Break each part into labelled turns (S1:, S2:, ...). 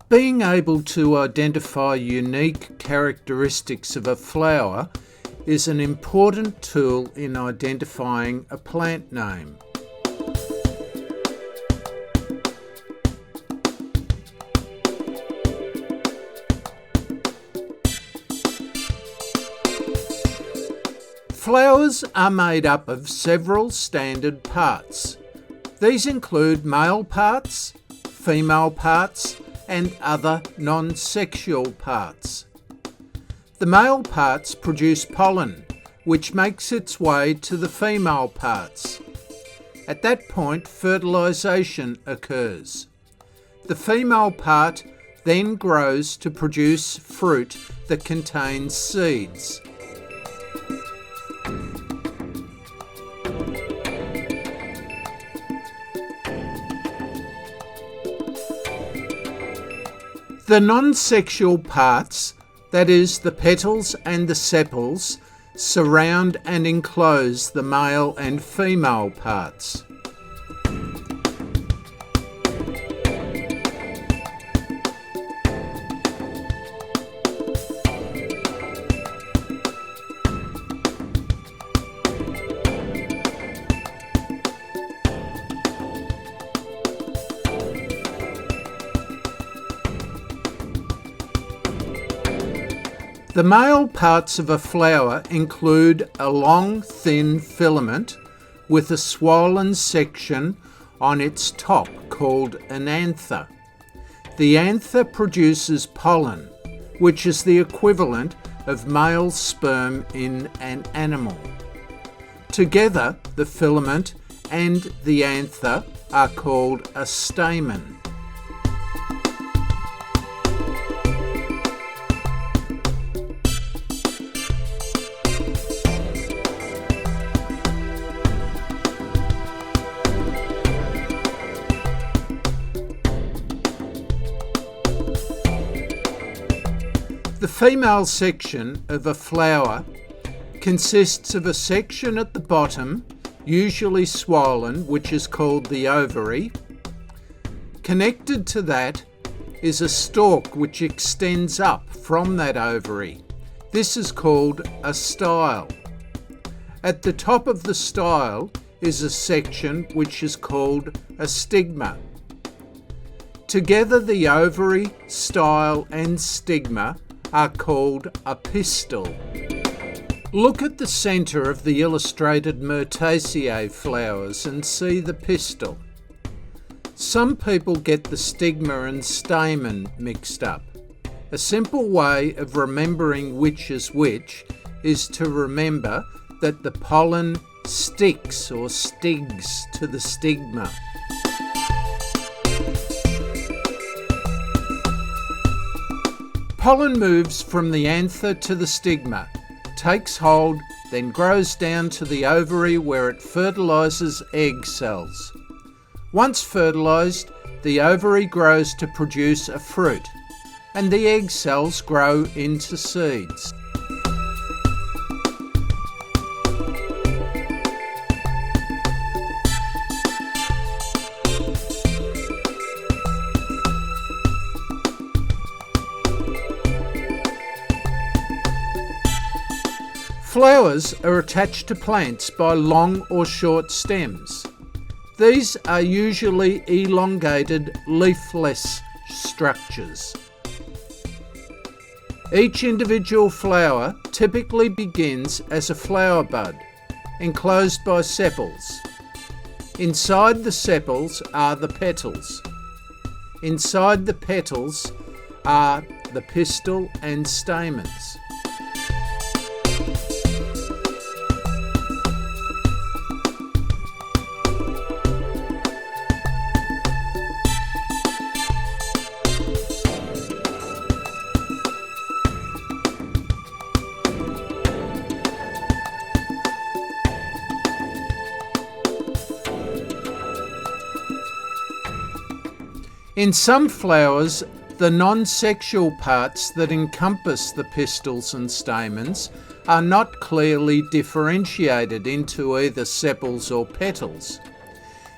S1: Being able to identify unique characteristics of a flower is an important tool in identifying a plant name. Flowers are made up of several standard parts. These include male parts, female parts, and other non-sexual parts. The male parts produce pollen, which makes its way to the female parts. At that point, fertilization occurs. The female part then grows to produce fruit that contains seeds. The non-sexual parts, that is, the petals and the sepals, surround and enclose the male and female parts. The male parts of a flower include a long, thin filament with a swollen section on its top called an anther. The anther produces pollen, which is the equivalent of male sperm in an animal. Together, the filament and the anther are called a stamen. The female section of a flower consists of a section at the bottom, usually swollen, which is called the ovary. Connected to that is a stalk which extends up from that ovary. This is called a style. At the top of the style is a section which is called a stigma. Together, the ovary, style, and stigma are called a pistil. Look at the centre of the illustrated Myrtaceae flowers and see the pistil. Some people get the stigma and stamen mixed up. A simple way of remembering which is which is to remember that the pollen sticks or stigs to the stigma. Pollen moves from the anther to the stigma, takes hold, then grows down to the ovary where it fertilizes egg cells. Once fertilized, the ovary grows to produce a fruit, and the egg cells grow into seeds. Flowers are attached to plants by long or short stems. These are usually elongated, leafless structures. Each individual flower typically begins as a flower bud, enclosed by sepals. Inside the sepals are the petals. Inside the petals are the pistil and stamens. In some flowers, The non-sexual parts that encompass the pistils and stamens are not clearly differentiated into either sepals or petals.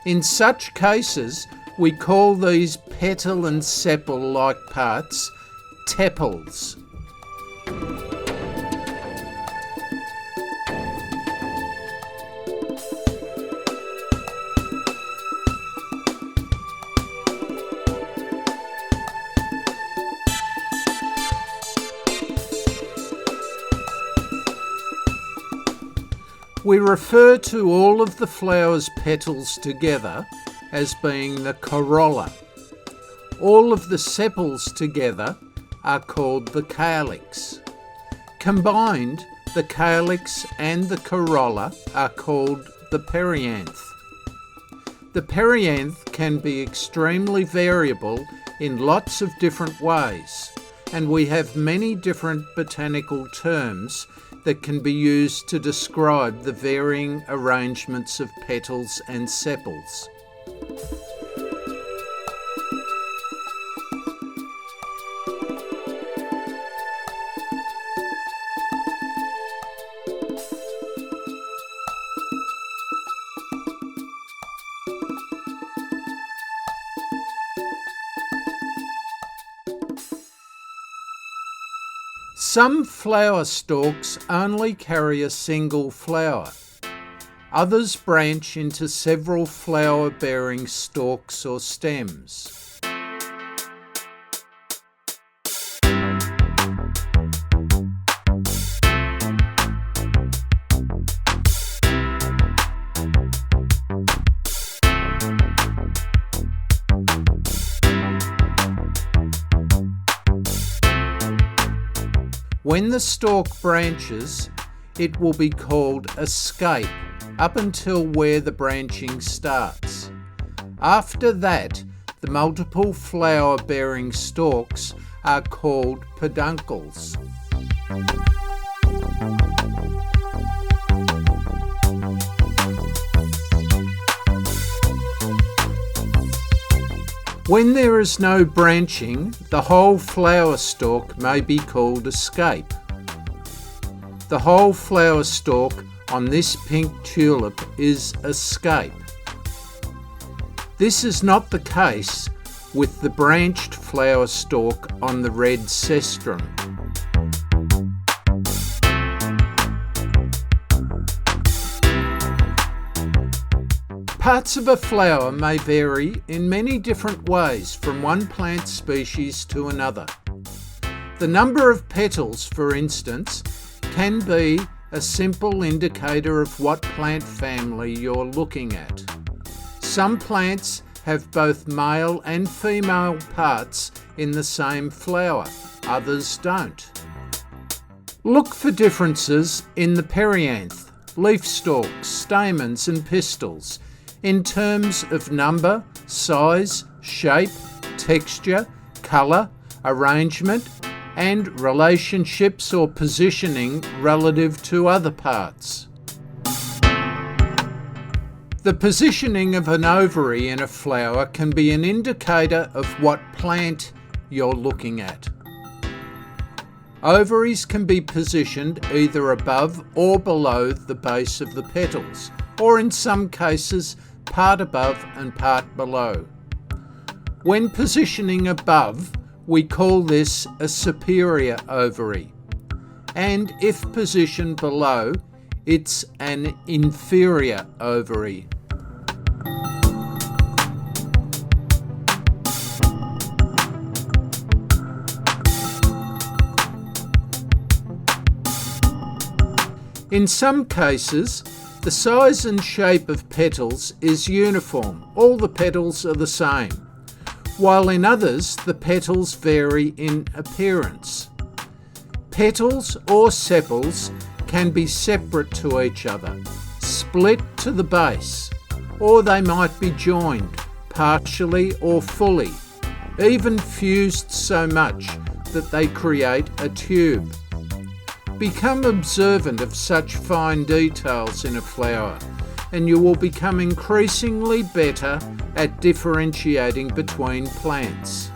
S1: In such cases, we call these petal and sepal-like parts tepals. We refer to all of the flower's petals together as being the corolla. All of the sepals together are called the calyx. Combined, the calyx and the corolla are called the perianth. The perianth can be extremely variable in lots of different ways, and we have many different botanical terms that can be used to describe the varying arrangements of petals and sepals. Some flower stalks only carry a single flower. Others branch into several flower-bearing stalks or stems. When the stalk branches, it will be called a scape up until where the branching starts. After that, the multiple flower-bearing stalks are called peduncles. When there is no branching, the whole flower stalk may be called a scape. The whole flower stalk on this pink tulip is a scape. This is not the case with the branched flower stalk on the red cestrum. Parts of a flower may vary in many different ways from one plant species to another. The number of petals, for instance, can be a simple indicator of what plant family you're looking at. Some plants have both male and female parts in the same flower, others don't. Look for differences in the perianth, leaf stalks, stamens and pistils in terms of number, size, shape, texture, colour, arrangement, and relationships or positioning relative to other parts. The positioning of an ovary in a flower can be an indicator of what plant you're looking at. Ovaries can be positioned either above or below the base of the petals, or in some cases, part above and part below. When positioning above, we call this a superior ovary, and if positioned below, it's an inferior ovary. In some cases, the size and shape of petals is uniform. All the petals are the same, while in others the petals vary in appearance. Petals or sepals can be separate to each other, split to the base, or they might be joined, partially or fully, even fused so much that they create a tube. Become observant of such fine details in a flower, and you will become increasingly better at differentiating between plants.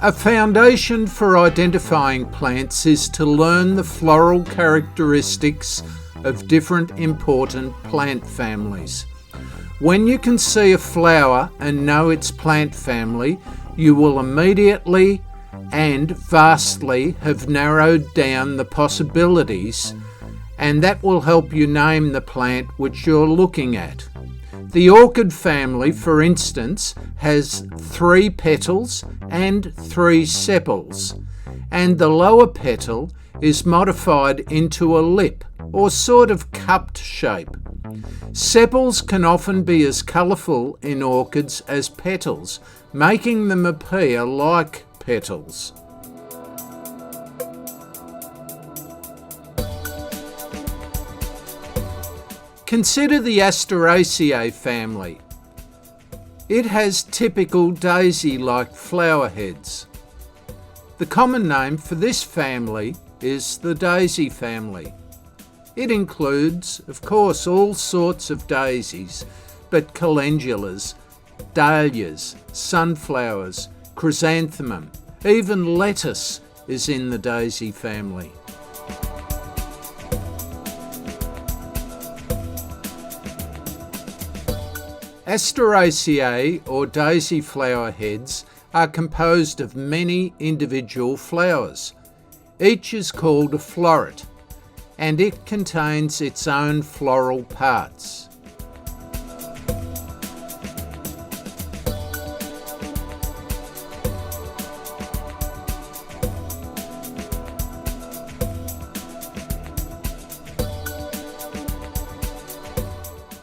S1: A foundation for identifying plants is to learn the floral characteristics of different important plant families. When you can see a flower and know its plant family, you will immediately and vastly have narrowed down the possibilities, and that will help you name the plant which you're looking at. The orchid family, for instance, has 3 petals and 3 sepals, and the lower petal is modified into a lip or sort of cupped shape. Sepals can often be as colourful in orchids as petals, making them appear like petals. Consider the Asteraceae family. It has typical daisy-like flower heads. The common name for this family is the daisy family. It includes, of course, all sorts of daisies, but calendulas, dahlias, sunflowers, chrysanthemum, even lettuce is in the daisy family. Asteraceae, or daisy flower heads, are composed of many individual flowers. Each is called a floret, and it contains its own floral parts.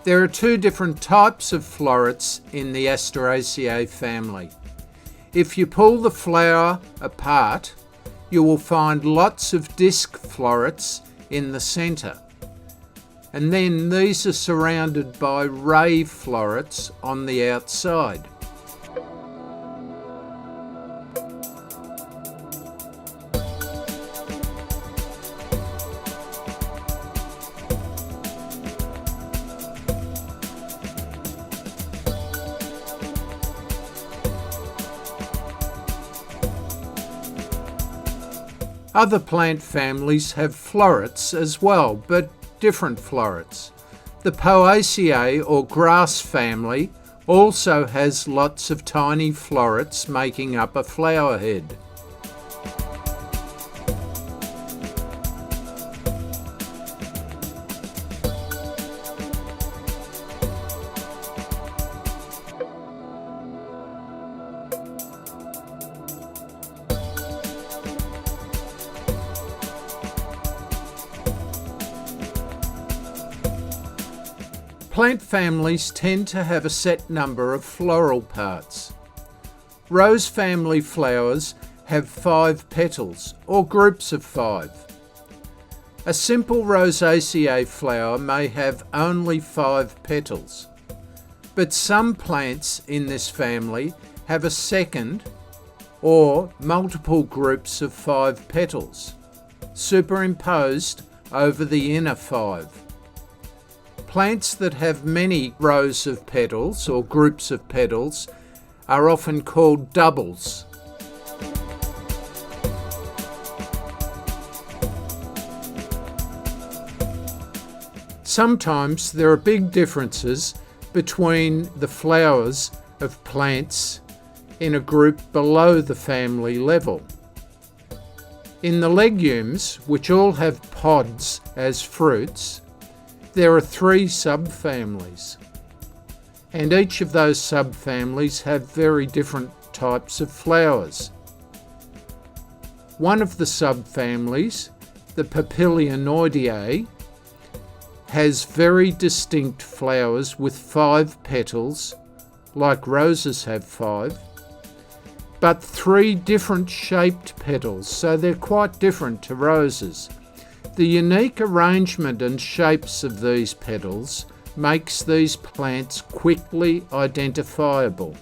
S1: There are 2 different types of florets in the Asteraceae family. If you pull the flower apart, you will find lots of disc florets in the centre, and then these are surrounded by ray florets on the outside. Other plant families have florets as well, but different florets. The Poaceae, or grass family, also has lots of tiny florets making up a flower head. Plant families tend to have a set number of floral parts. Rose family flowers have 5 petals, or groups of 5. A simple Rosaceae flower may have only 5 petals, but some plants in this family have a second or multiple groups of 5 petals, superimposed over the inner 5. Plants that have many rows of petals or groups of petals are often called doubles. Sometimes there are big differences between the flowers of plants in a group below the family level. In the legumes, which all have pods as fruits, there are 3 subfamilies, and each of those subfamilies have very different types of flowers. One of the subfamilies, the Papilionoideae, has very distinct flowers with 5 petals, like roses have 5, but 3 different shaped petals, so they're quite different to roses. The unique arrangement and shapes of these petals makes these plants quickly identifiable.